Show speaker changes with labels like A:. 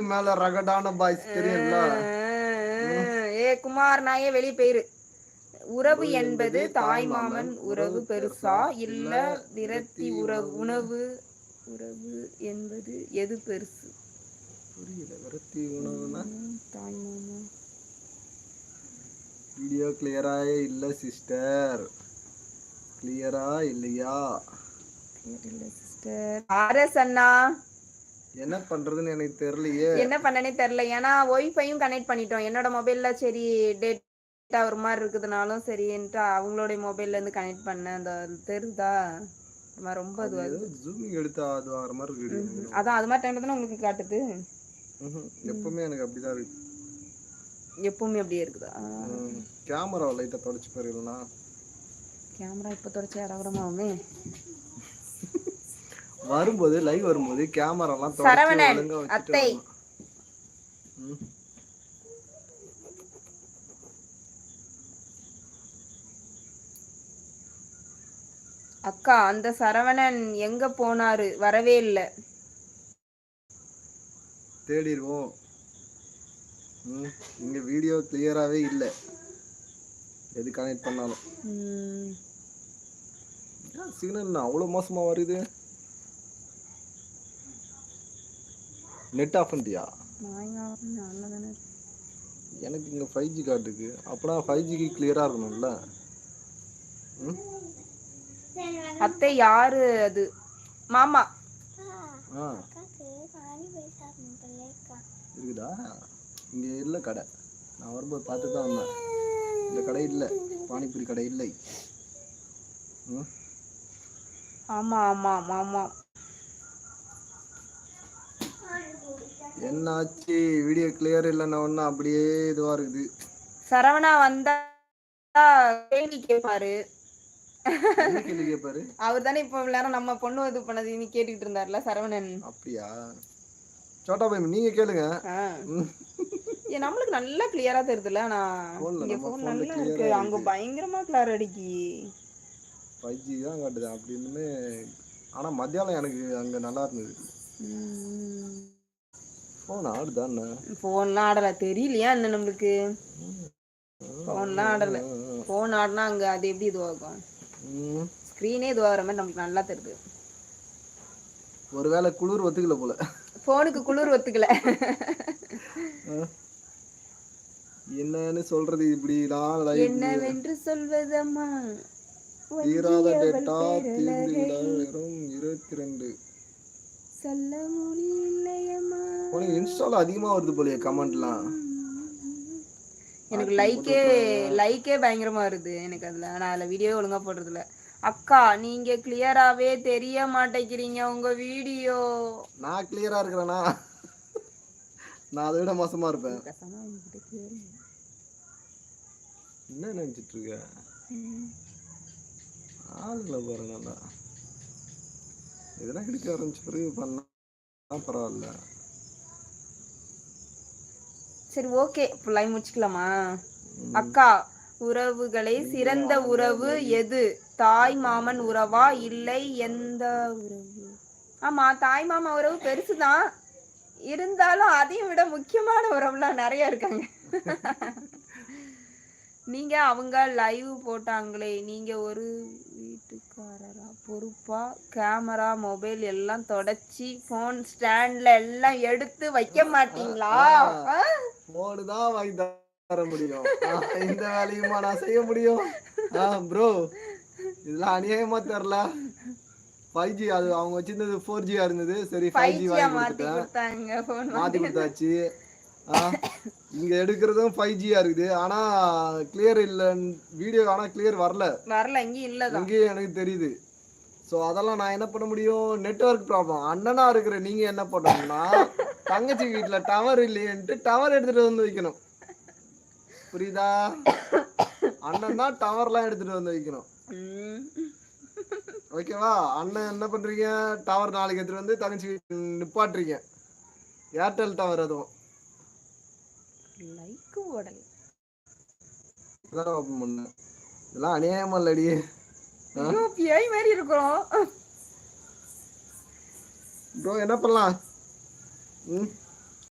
A: மேல ரகடான பாய்ஸ் தெரியும்ல.
B: ஏ குமார் நாயே வெளிய போயிரு. உறவு என்பது தாய்
A: தாய்மாமன்
B: மாமன் உறவு பெருசா இல்ல விரத்தி
A: உறவு
B: உணவு உறவு என்பது எது பெருசு?
A: புரியல. விரத்தி உணவுனா
B: தாய் மாமா.
A: வீடியோ கிளியரா இல்ல சிஸ்டர். கிளியரா இல்லையா?
B: இல்ல சிஸ்டர். ஆர்எஸ் அண்ணா
A: என்ன பண்றதுன்னு எனக்கு தெரியலையே.
B: என்ன பண்ணனே தெரியல. ஏன்னா ஒய்ஃபையும் கனெக்ட் பண்ணிட்டோம். என்னோட மொபைல்ல சரி டேட்டா ஒரு மாதிரி இருக்குதுனாலும் சரின்ட்டு அவங்களுடைய மொபைல்ல இருந்து கனெக்ட் பண்ணேன். அந்த தெரியுதா ரொம்ப
A: அது ஏதோ ஜூமிங் எடுத்தா அது ஆகிற மாதிரி இருக்கு.
B: அதான் அது மாதிரி டைம்ல தானே உங்களுக்கு காட்டுது.
A: எப்பவுமே எனக்கு அப்படிதான் இருக்கு.
B: எப்பவுமே அப்படியே இருக்குதா?
A: கேமரா லைட்டா தொடச்சு போயிருந்தா.
B: கேமரா இப்ப தொடச்சு இடவிடமாவுமே.
A: வரும்போது லைவ் வரும்போது கேமராலாம் தொடச்சு
B: சரவணன்
A: ஒழுங்கா வச்சுட்டு
B: அத்தை
A: வரணும்.
B: அக்கா அந்த சரவணன் எங்க போனாரு? வரவே இல்லை.
A: தேடிடுவோம். இங்க வீடியோ கிளியராவே இல்ல. எது கனெக்ட் பண்ணாலும் சிக்னல் அவ்வளவு மோசமா வருது. நெட் ஆஃப் பண்ணிட்டியா? எனக்கு இங்க 5G காட்டுக்கு. அப்பனா 5G கிளியரா இருக்கணும்ல.
B: அத்தை யாரு அது? மாமா
A: இருக்குதா? இங்க இல்ல கடை. நான் வரும்போது பார்த்து தான் வந்தேன். இந்த கடை இல்ல. பானிபூரி கடை இல்லை.
B: ஆமா ஆமா ஆமா.
A: என்னாச்சு? வீடியோ கிளியர் இல்லைன்னா ஒண்ணு அப்படியே இதுவா இருக்குது.
B: சரவணா வந்தா கேள்வி கேட்பாரு.
A: கேள்வி கேட்பாரு.
B: அவர் தானே இப்ப எல்லாரும் நம்ம பொண்ணு இது பண்ணது நீ கேட்டுக்கிட்டு இருந்தாருல சரவணன்.
A: அப்படியா? சோட்டா பையன் நீங்க கேளுங்க.
B: நம்மளுக்கு நல்லா கிளியரா தெரியுதுல. இங்க போன் நல்லா இருக்கு. அங்க பயங்கரமா கிளியர் அடிக்கி.
A: 5G தான் காட்டுது அப்படின்னு. ஆனா மத்தியானம் எனக்கு அங்க நல்லா இருந்தது. போன் ஆடுதானே?
B: போன்லாம் ஆடல. தெரியலையா என்ன நம்மளுக்கு? போன்லாம் ஆடல. போன் ஆடினா அங்க அது எப்படி இதுவாகும்? ஸ்கிரீனே இதுவாகிற மாதிரி நமக்கு நல்லா தெரியுது.
A: ஒருவேளை குளிர் ஒத்துக்கல போல.
B: போனுக்கு குளிர் ஒத்துக்கல.
A: என்னன்னு சொல்றது? இப்படி
B: என்னவென்று சொல்வதம்மா?
A: தீராத டேட்டா தீர்ந்துவிட வெறும் 22.
B: சொல்ல முடியலையம்மா.
A: உனக்கு இன்ஸ்டால அதிகமா வருது போலயே கமெண்ட்லாம்.
B: எனக்கு லைக்கே பயங்கரமா வருது எனக்கு அதுல. நான் அதுல வீடியோ ஒழுங்கா போடுறது இல்ல. அக்கா நீங்க கிளியராவே தெரிய மாட்டேங்கிறீங்க உங்க வீடியோ.
A: நான் கிளியரா இருக்கிறேனா? நான் அதை விட மோசமா இருப்பேன். என்ன நினைச்சிட்டு இருக்க? ஆளுங்களை பாருங்க. இதெல்லாம் கிடைக்க ஆரம்பிச்ச பிறகு பண்ணா பரவாயில்ல.
B: சரி ஓகே. லைவ் முடிச்சுக்கலாமா? அக்கா உறவுகளை சிறந்த உறவு எது? தாய் மாமன் உறவா இல்லை எந்த உறவு? ஆமா தாய் மாமா உறவு பெருசுதான். இருந்தாலும் அதையும் விட முக்கியமான உறவுலாம் நிறைய இருக்காங்க. நீங்க அவங்க லைவ் போட்டாங்களே நீங்க ஒரு வீட்டுக்காரரா பொறுப்பா கேமரா மொபைல் எல்லாம் தொடச்சி போன் ஸ்டாண்ட்ல எல்லாம் எடுத்து வைக்க மாட்டீங்களா?
A: போனுதான் வாங்கி தர முடியும். இந்த வேலையுமா நான் செய்ய முடியும்? ப்ரோ இதெல்லாம் அநியாயமா தெரியல. 5G அது அவங்க வச்சிருந்தது 4G இருந்தது. சரி 5G வாங்கி மாத்தி கொடுத்தாச்சு. இங்க எடுக்கிறதும் 5G இருக்குது. ஆனா கிளியர் இல்ல வீடியோ. ஆனா கிளியர் வரல.
B: இங்கேயும் இல்ல.
A: இங்கேயும் எனக்கு தெரியுது. ஸோ அதெல்லாம் நான் என்ன பண்ண முடியும்? Network problem. அண்ணனா இருக்கிற நீங்க என்ன பண்ணணும்னா தங்கச்சி வீட்டுல டவர் இல்லையன்ட்டு டவர் எடுத்துட்டு வந்து வைக்கணும். புரியுதா? அண்ணன் தான் டவர்லாம் எடுத்துட்டு வந்து வைக்கணும். ஓகேவா? அண்ணன் என்ன பண்றீங்க? டவர் நாளைக்கு எடுத்துட்டு வந்து தங்கச்சி நிப்பாட்டுறீங்க. ஏர்டெல் டவர் அதுவும் இதெல்லாம் அநியாயமா இல்லடி?
B: பேய் மாதிரி இருக்கிறோம்.
A: ப்ரோ என்ன பண்ணலாம்?